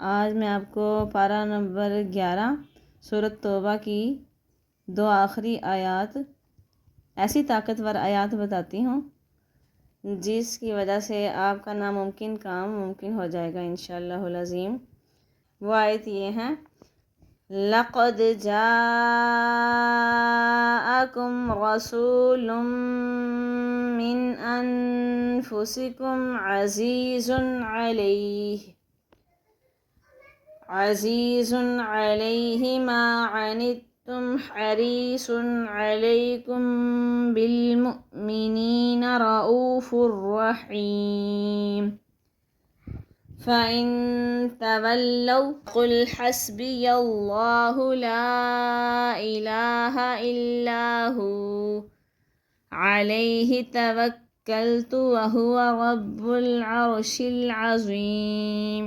آج میں آپ کو پارہ نمبر 11 سورۃ توبہ کی 2 آخری آیات، ایسی طاقتور آیات بتاتی ہوں جس کی وجہ سے آپ کا ناممکن کام ممکن ہو جائے گا انشاءاللہ العظیم۔ وہ آیت یہ ہیں: لَقَدْ جَاءَكُمْ رَسُولٌ مِّنْ أَنفُسِكُمْ عزيز عليه ما عنتم حريص عليكم بالمؤمنين رؤوف رحيم فإن تولوا قل حسبي الله لا إله إلا هو عليه توكلت وهو رب العرش العظيم۔